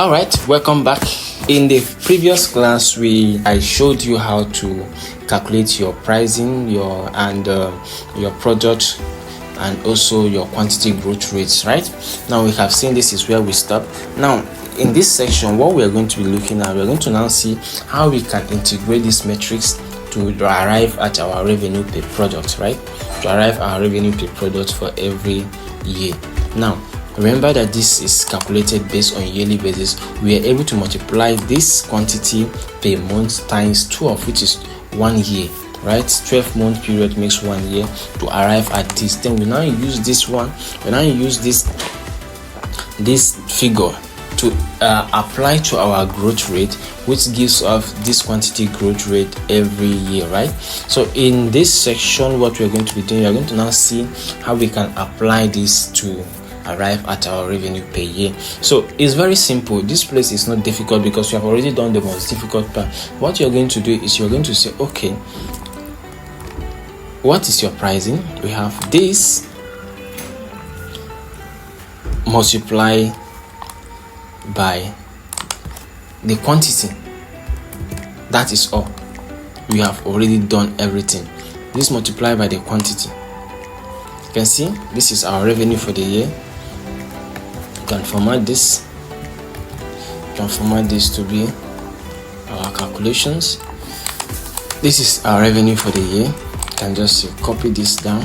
All right, welcome back. In the previous class, I showed you how to calculate your pricing, your product, and also your quantity growth rates. Right now, we have seen this is where we stop. Now, in this section, what we are going to be looking at, we're going to now see how we can integrate these metrics to arrive at our revenue per product. Right, to arrive our revenue per product for every year. Now, remember that this is calculated based on yearly basis. We are able to multiply this quantity per month times 12, which is 1 year, right? 12-month period makes 1 year to arrive at this. Then we now use this one. We now use this figure to apply to our growth rate, which gives us this quantity growth rate every year, right? So in this section, what we're going to be doing, we're going to now see how we can apply this to arrive at our revenue per year. So it's very simple. This place is not difficult because we have already done the most difficult part. What you're going to do is you're going to say, okay, what is your pricing? We have this multiply by the quantity. That is all. We have already done everything. This multiply by the quantity. You can see this is our revenue for the year. You can format this. You can format this to be our calculations. This is our revenue for the year. You can just copy this down.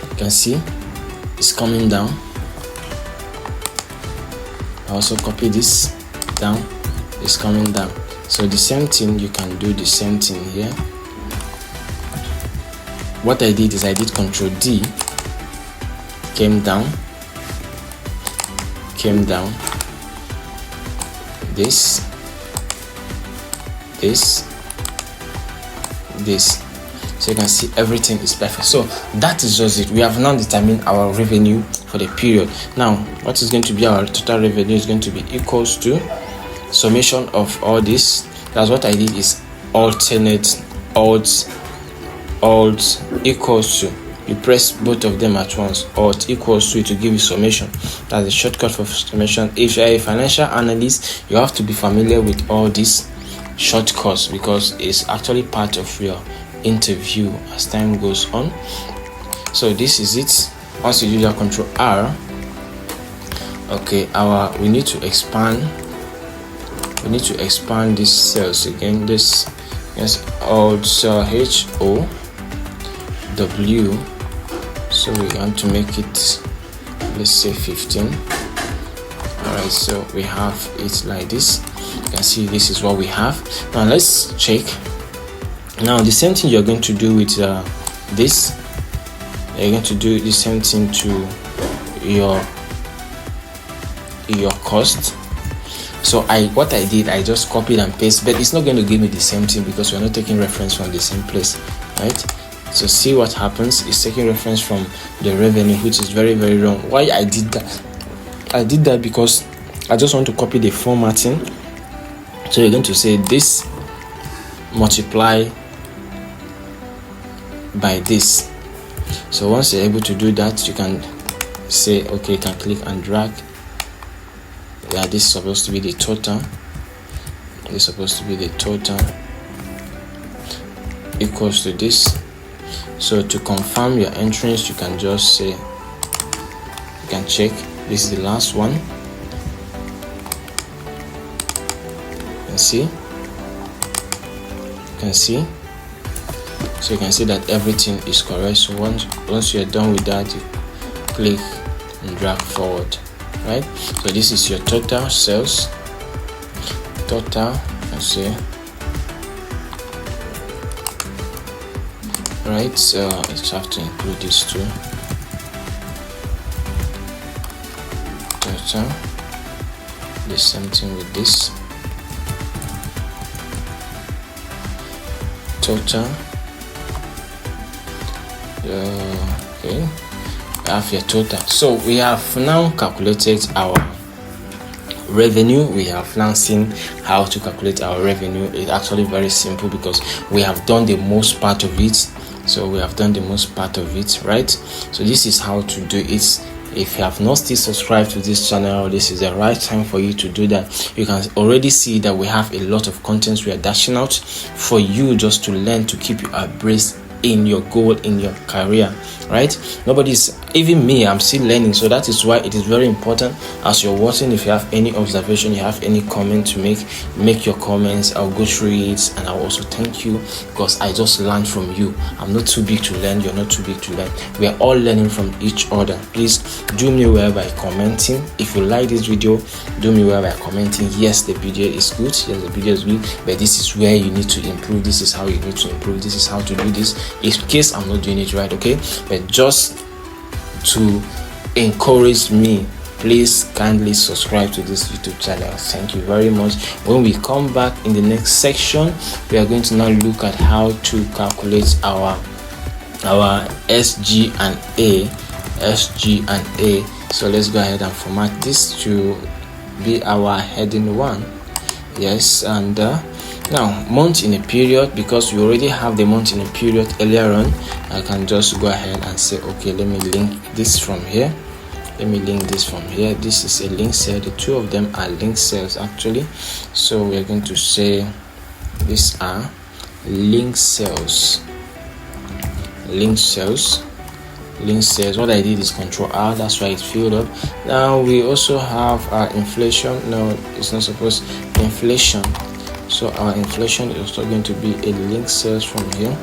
You can see it's coming down. I also copy this down. It's coming down. So the same thing, you can do the same thing here. What I did is I did Ctrl D, came down, this, so you can see everything is perfect. So that is just it. We have now determined our revenue for the period. Now what is going to be our total revenue is going to be equals to summation of all this. That's what I did is alt equals to, you press both of them at once, alt equals to give you summation. That's the shortcut for summation. If you're a financial analyst, you have to be familiar with all these shortcuts because it's actually part of your interview as time goes on. So this is it. Once you do your Control R, okay, we need to expand these cells again. This is alt HO W, so we want to make it, let's say 15. All right, so we have it like this. You can see this is what we have. Now let's check. Now the same thing you're going to do with this. You're going to do the same thing to your cost. So what I did, I just copied and pasted, but it's not going to give me the same thing because we're not taking reference from the same place, right? So see what happens. It's taking reference from the revenue, which is very, very wrong. Why I did that? I did that because I just want to copy the formatting. So you're going to say this multiply by this. So once you're able to do that, you can say, okay, you can click and drag. Yeah, this is supposed to be the total. This is supposed to be the total equals to this. So to confirm your entrance, you can just say, you can check. This is the last one. You can see. So you can see that everything is correct. So once you're done with that, you click and drag forward. Right, so this is your total sales. Total, let's see. Right, so let's have to include this too. Total, the same thing with this. Total. Okay. Have your total. So we have now calculated our revenue. We have now seen how to calculate our revenue. It's actually very simple because we have done the most part of it. So we have done the most part of it, right? So this is how to do it If you have not still subscribed to this channel, this is the right time for you to do that. You can already see that we have a lot of contents we are dashing out for you just to learn, to keep you abreast in your goal, in your career, right? Nobody's, even me, I'm still learning. So that is why it is very important as you're watching. If you have any observation, you have any comment to make your comments. I'll go through it, and I'll also thank you, because I just learned from you. I'm not too big to learn, you're not too big to learn. We are all learning from each other. Please do me well by commenting. If you like this video, do me well by commenting. Yes, the video is good, yes, the video is good, but this is where you need to improve. This is how you need to improve. This is how to do this, in case I'm not doing it right, okay? But just to encourage me, please kindly subscribe to this YouTube channel. Thank you very much. When we come back in the next section, we are going to now look at how to calculate our SG and A. So let's go ahead and format this to be our heading 1. Yes, and now month in a period, because we already have the month in a period earlier on, I can just go ahead and say, okay, let me link this from here. This is a link cell. The two of them are link cells actually. So we are going to say these are link cells. What I did is Control R, that's why it filled up. Now we also have our inflation. No, it's not supposed inflation. So our inflation is also going to be a link cells from here.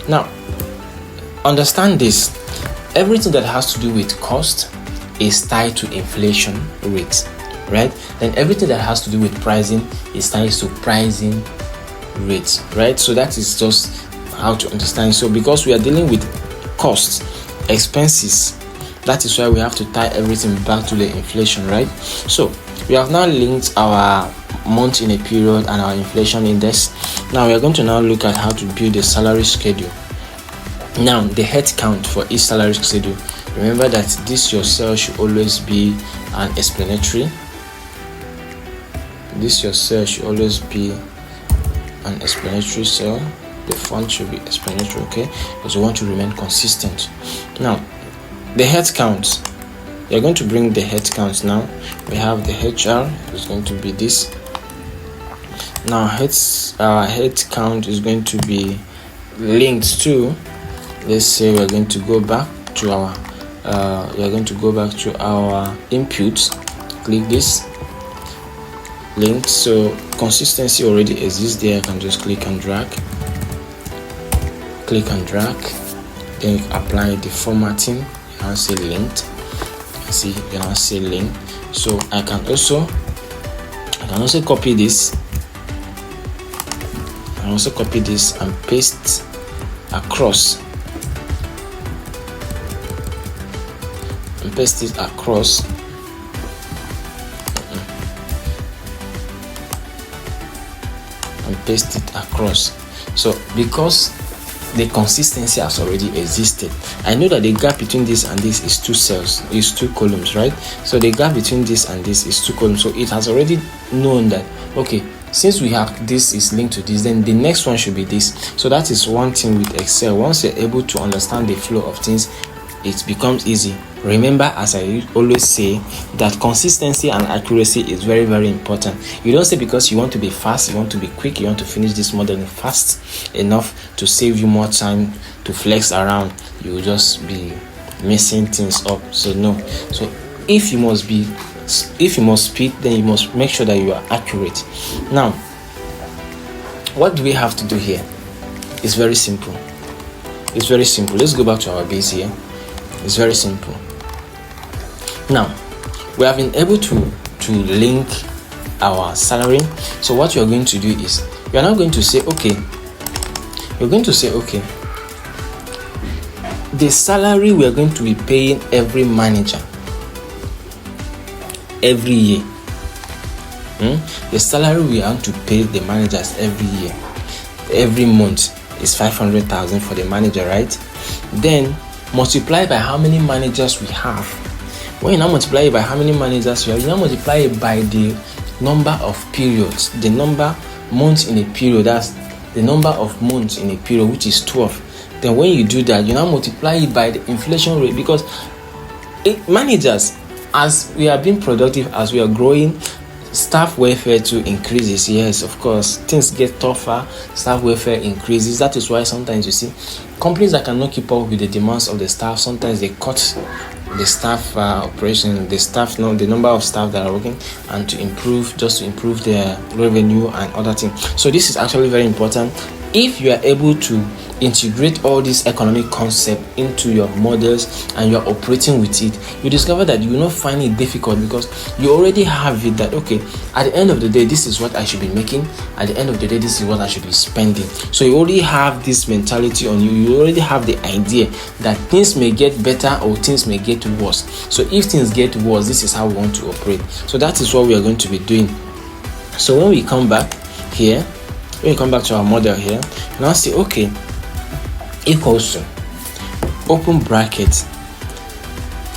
Now understand this, everything that has to do with cost is tied to inflation rate, right? Then everything that has to do with pricing is tied to pricing rate, right? So that is just how to understand. So because we are dealing with costs, expenses, that is why we have to tie everything back to the inflation, right? So we have now linked our month in a period and our inflation index. Now we are going to now look at how to build a salary schedule. Now the head count for each salary schedule, remember that this your cell should always be an explanatory. Cell. The font should be explanatory, okay, because we want to remain consistent. Now the head count, you're going to bring the head count. Now we have the HR is going to be this. Now our head count is going to be linked to, let's say we're going to go back to our inputs. Click this link. So consistency already exists there. I can just click and drag, then you apply the formatting. You can say linked. See, you can say link. So I can also copy this. And paste across. And paste it across. So because the consistency has already existed, I know that the gap between this and this is 2 columns, right? So the gap between this and this is 2 columns. So it has already known that, okay, since we have this is linked to this, then the next one should be this. So that is one thing with Excel. Once you're able to understand the flow of things, it becomes easy. Remember, as I always say, that consistency and accuracy is very, very important. You don't say because you want to be fast, you want to be quick, you want to finish this modeling fast enough to save you more time to flex around, you will just be messing things up. So no. So if you must speed, then you must make sure that you are accurate. Now, what do we have to do here? It's very simple. Let's go back to our base here. It's very simple. Now we have been able to link our salary. So what you are going to do is you are now going to say, okay, the salary we are going to be paying every manager every year. The salary we are going to pay the managers every year, every month, is 500,000 for the manager, right? Then multiply by how many managers we have. When you now multiply it by how many managers you have, you now multiply it by the number of periods, the number months in a period. That's the number of months in a period, which is 12. Then when you do that, you now multiply it by the inflation rate, because Managers, as we are being productive, as we are growing, staff welfare too increases. Yes, of course, things get tougher, staff welfare increases. That is why sometimes you see companies that cannot keep up with the demands of the staff, sometimes they cut the staff operation, the staff, the number of staff that are working, and to improve their revenue and other things. So this is actually very important. If you are able to integrate all these economic concepts into your models and you're operating with it, you discover that you will not find it difficult, because you already have it that, okay, at the end of the day, this is what I should be making. At the end of the day, this is what I should be spending. So you already have this mentality on you. You already have the idea that things may get better or things may get worse. So if things get worse, this is how we want to operate. So that is what we are going to be doing. So when we come back here, when we come back to our model here, now say, okay, equals to, open bracket,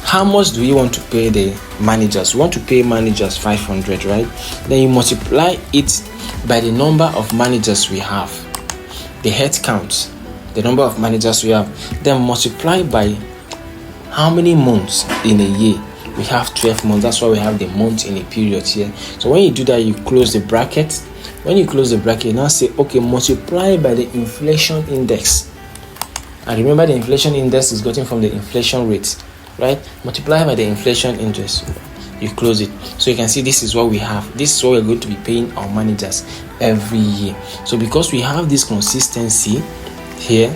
how much do you want to pay the managers? You want to pay managers 500, right? Then you multiply it by the number of managers we have, the head count, the number of managers we have, then multiply by how many months in a year. We have 12 months. That's why we have the month in a period here. So when you do that, you close the bracket. When you close the bracket, now say, okay, multiply by the inflation index. And remember, the inflation index is gotten from the inflation rate, right? Multiply by the inflation index. You close it. So you can see this is what we have. This is what we're going to be paying our managers every year. So because we have this consistency here,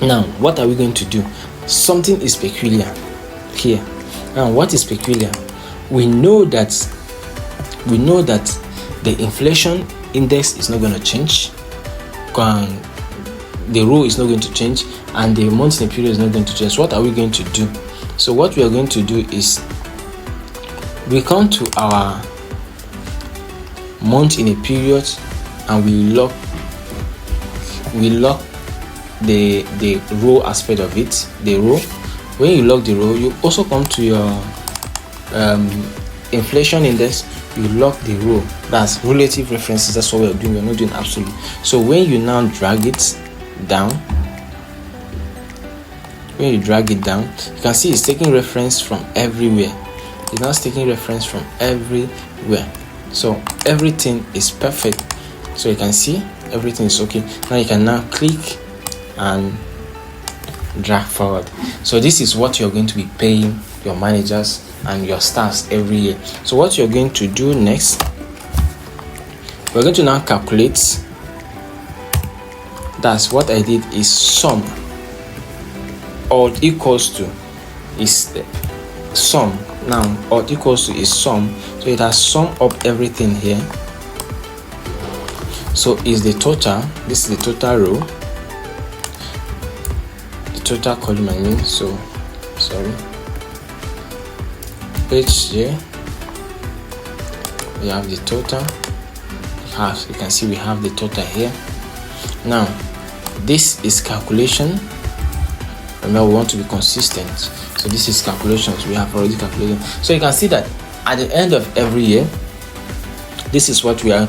now what are we going to do? Something is peculiar here. Now what is peculiar? We know that the inflation index is not going to change. The row is not going to change, and the month in a period is not going to change. What are we going to do? So what we are going to do is we come to our month in a period and we lock the row aspect of it, the row. When you lock the row, you also come to your inflation index, you lock the row. That's relative references. That's what we're doing. We're not doing absolute. So when you now drag it down, when you drag it down, you can see it's taking reference from everywhere. It's now taking reference from everywhere. So everything is perfect. So you can see everything is okay. Now you can now click and drag forward. So this is what you're going to be paying your managers and your staffs every year. So what you're going to do next, we're going to now calculate. That's what I did is sum, or equals to is the sum. Now or equals to is sum, so it has summed up everything here. So is the total, this is the total row, the total column, I mean, so sorry, page here, we have the total. You can see we have the total here. Now this is calculation. Remember, we want to be consistent, so this is calculations. We have already calculated. So you can see that at the end of every year, this is what we are,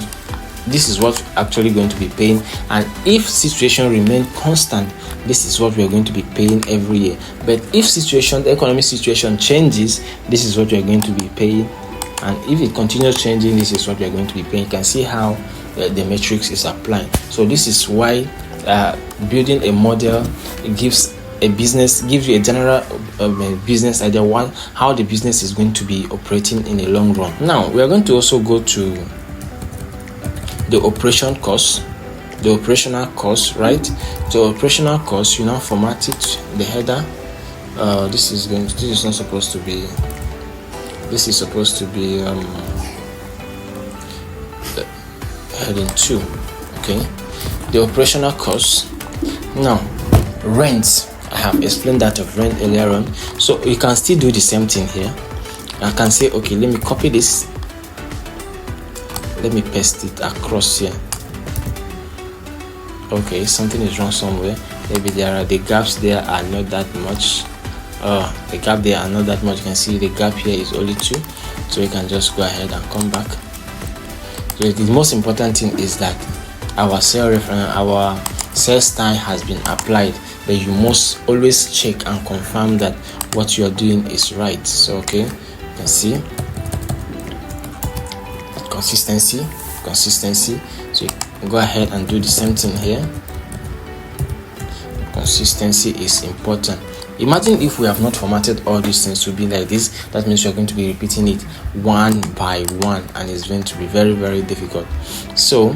this is what we're actually going to be paying. And if situation remain constant, this is what we are going to be paying every year. But if the economic situation changes, this is what we are going to be paying. And if it continues changing, this is what we are going to be paying. You can see how the matrix is applying. So this is why building a model gives you a general business idea how the business is going to be operating in the long run. Now we are going to also go to the operational cost, right? So operational cost, you now format it, the header. This is supposed to be heading 2. Okay, the operational cost. Now rent, I have explained that of rent earlier on, so you can still do the same thing here. I can say, okay, let me copy this, let me paste it across here. Okay, something is wrong somewhere. Maybe the gaps there are not that much. The gap there are not that much. You can see the gap here is only 2, so you can just go ahead and come back. So the most important thing is that our cell style has been applied. but you must always check and confirm that what you are doing is right. So okay, you can see consistency. So you go ahead and do the same thing here. Consistency is important. Imagine if we have not formatted all these things to be like this. That means you're going to be repeating it one by one, and it's going to be very, very difficult. So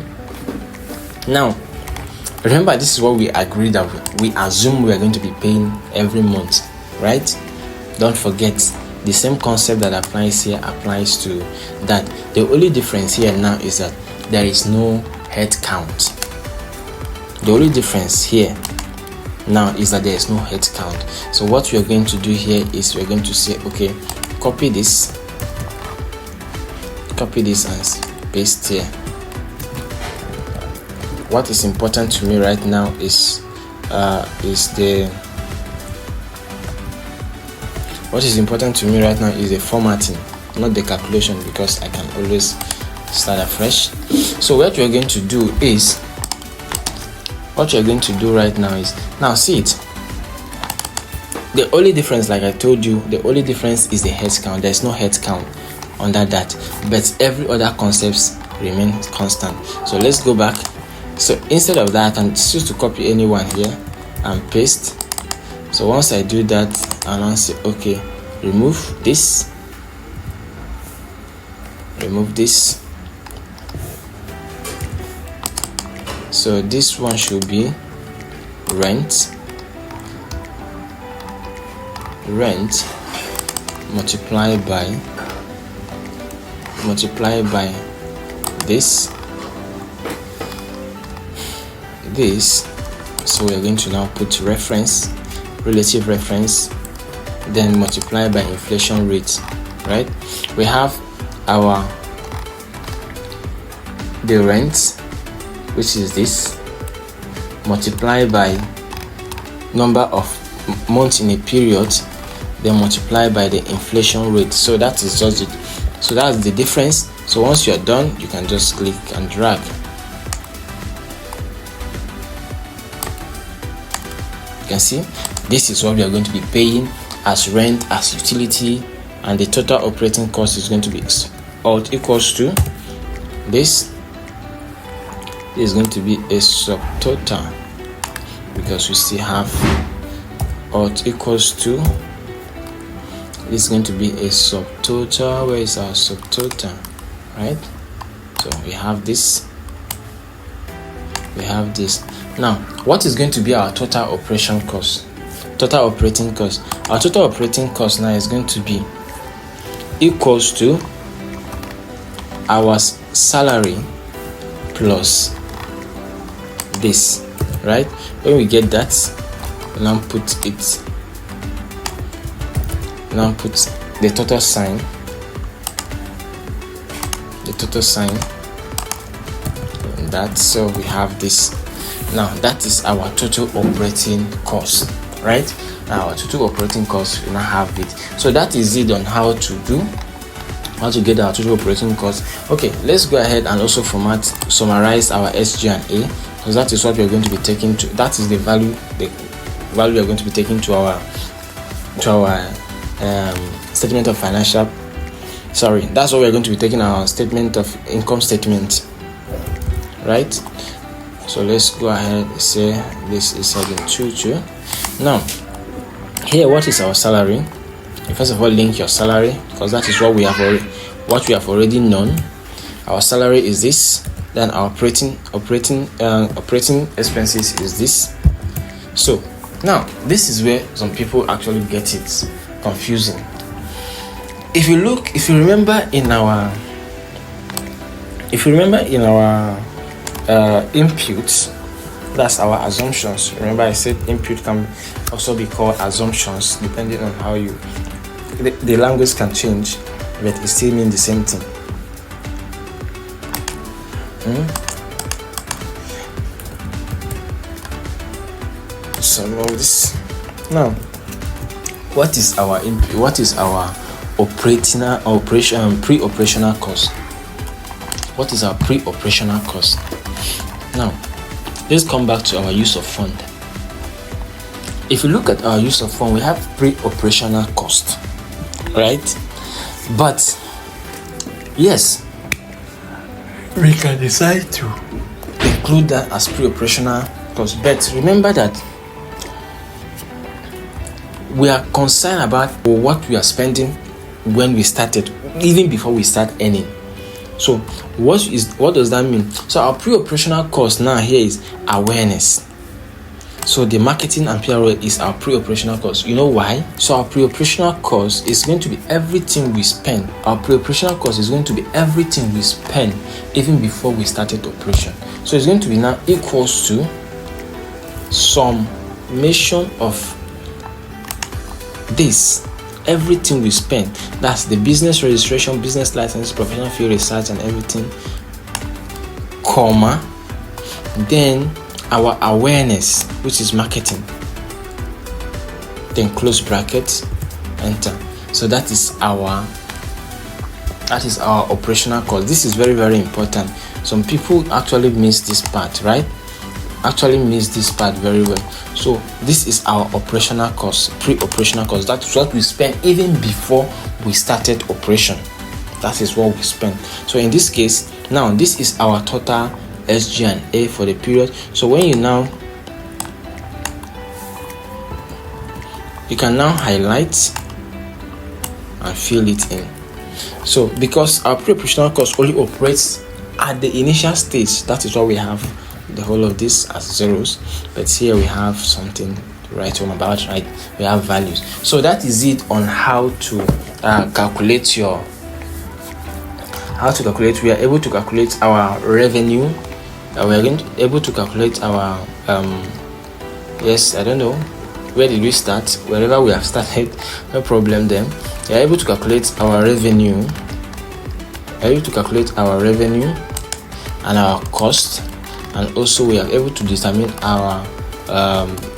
now remember, this is what we agreed that we assume we are going to be paying every month, right? Don't forget, the same concept that applies here applies to that. The only difference here now is that there is no head count. The only difference here now is that there is no head count. So what we are going to do here is we are going to say, okay, copy this and paste here. What is important to me right now is the formatting, not the calculation, because I can always start afresh. So what you're going to do right now is, now see it, the only difference, like I told you, the only difference is the head count. There's no head count under that, but every other concepts remain constant. So let's go back. So instead of that, I can choose to copy anyone here and paste. So once I do that, and I'll say okay, remove this. So this one should be rent multiplied by this. So we're going to now put relative reference, then multiply by inflation rate, right? We have the rent, which is this, multiply by number of months in a period, then multiply by the inflation rate. So that is just it. So that's the difference. So once you're done, you can just click and drag. You can see this is what we are going to be paying as rent, as utility, and the total operating cost is going to be alt equals to this. Is going to be a subtotal, because we still have alt equals to, it's going to be a subtotal. Where is our subtotal? Right, so we have this. Now what is going to be our total operating cost? Our total operating cost now is going to be equals to our salary plus this, right? When we get that, now put the total sign, and that, so we have this. Now that is our total operating cost, right? Now our total operating cost, we now have it. So that is it on how to get our total operating cost. Okay, let's go ahead and also summarize our SG&A, because that is what we are going to be taking to, that is the value we are going to be taking to our statement of financial, sorry, that's what we are going to be taking our statement of income statement, right? So let's go ahead and say this is 722. Now here, what is our salary? First of all, link your salary, because that is what we have already known. Our salary is this, then our operating expenses is this. So now this is where some people actually get it confusing. If you remember in our inputs, that's our assumptions. Remember I said input can also be called assumptions, depending on how you, the language can change, but it still means the same thing. Some of this. Now, what is our input? What is our pre-operational cost? What is our pre-operational cost? Now, let's come back to our use of fund. if you look at our use of fund, we have pre-operational cost, right? But yes, we can decide to include that as pre-operational cost. But remember that we are concerned about what we are spending when we started, even before we start earning. So what does that mean? So our pre-operational cost now here is awareness. So the marketing and PR is our pre-operational cost. You know why? So our pre-operational cost is going to be everything we spend. Our pre-operational cost is going to be everything we spend even before we started operation. So it's going to be now equals to summation of this, everything we spend. That's the business registration, business license, professional fee, research and everything, comma, then our awareness, which is marketing, then close brackets, enter. So that is our operational cost. This is very, very important. Some people actually miss this part, right? Actually miss this part very well. So this is our operational cost, pre-operational cost. That's what we spend even before we started operation. That is what we spend. So in this case, now this is our total SG&A for the period. So when you can now highlight and fill it in. So because our pre-operational cost only operates at the initial stage, that is why we have the whole of this as zeros, but here we have something to write home about, right? We have values. So that is it on how to calculate we are able to calculate our revenue. We are able to calculate our yes, I don't know, where did we start? Wherever we have started, no problem then. We are able to calculate our revenue. We are able to calculate our revenue and our cost, and also we are able to determine our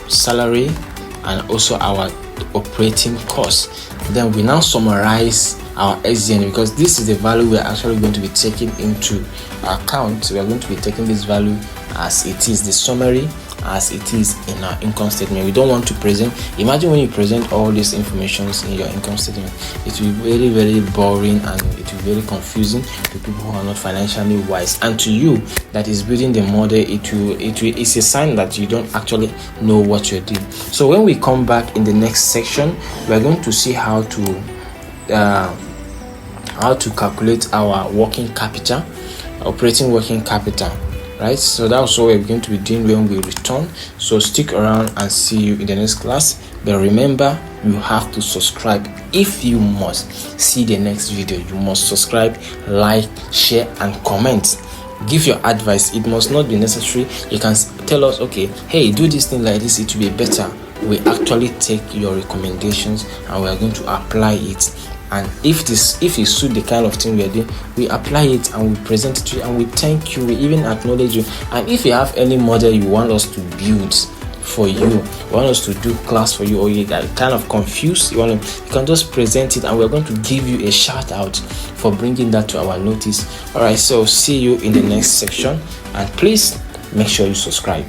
salary and also our operating costs. Then we now summarize our SG&A, because this is the value we are actually going to be taking into account. We are going to be taking this value as it is, the summary as it is in our income statement. We don't want to present, imagine when you present all these informations in your income statement, it will be very, very boring and it will be very confusing to people who are not financially wise, and to you that is building the model, it's a sign that you don't actually know what you're doing. So when we come back in the next section, we are going to see how to calculate our working capital, operating working capital, right? So that's what we're going to be doing when we return. So stick around and see you in the next class. But remember, you have to subscribe. If you must see the next video, you must subscribe, like, share and comment. Give your advice. It must not be necessary. You can tell us, okay, hey, do this thing like this, it will be better. We actually take your recommendations and we are going to apply it. And if it suits the kind of thing we are doing, we apply it and we present it to you and we thank you, we even acknowledge you. And if you have any model you want us to build for you, want us to do class for you, or you are kind of confused, you can just present it and we're going to give you a shout out for bringing that to our notice. All right, so see you in the next section, and please make sure you subscribe.